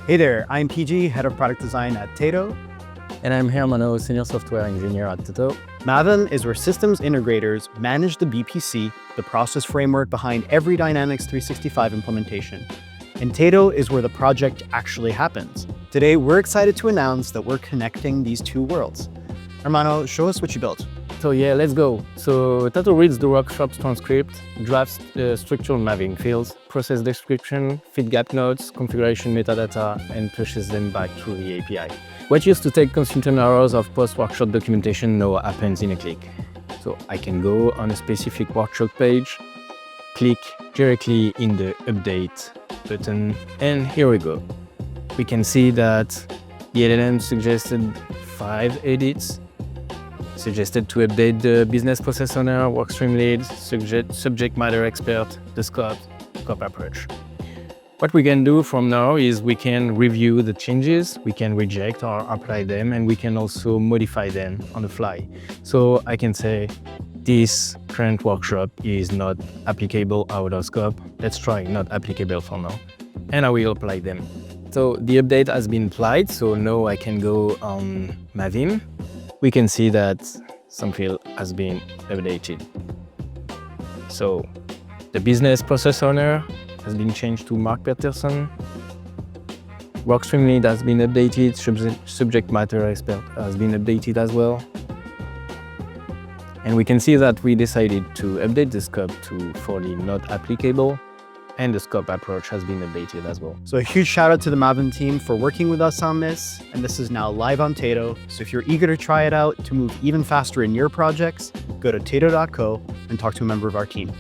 Hey there, I'm PG, Head of Product Design at Tato. And I'm Hermano, Senior Software Engineer at Tato. Mavim is where systems integrators manage the BPC, the process framework behind every Dynamics 365 implementation. And Tato is where the project actually happens. Today, we're excited to announce that we're connecting these two worlds. Hermano, show us what you built. So yeah, let's go. So Tato reads the workshop's transcript, drafts the structural mapping fields, process description, feed gap notes, configuration metadata, and pushes them back through the API. What used to take consultant hours of post-workshop documentation now happens in a click. So I can go on a specific workshop page, click directly in the update button, and here we go. We can see that the LLM suggested 5 edits, suggested to update the business process owner, workstream lead, subject matter expert, the scope approach. What we can do from now is we can review the changes, we can reject or apply them, and we can also modify them on the fly. So I can say, this current workshop is not applicable out of scope. Let's try not applicable for now. And I will apply them. So the update has been applied, so now I can go on Mavim. We can see that some field has been updated. So the business process owner has been changed to Mark Peterson. Workstream lead has been updated. Subject matter expert has been updated as well. And we can see that we decided to update the scope to fully not applicable, and the scope approach has been updated as well. So a huge shout out to the Mavim team for working with us on this. And this is now live on Tato. So if you're eager to try it out to move even faster in your projects, go to tato.co and talk to a member of our team.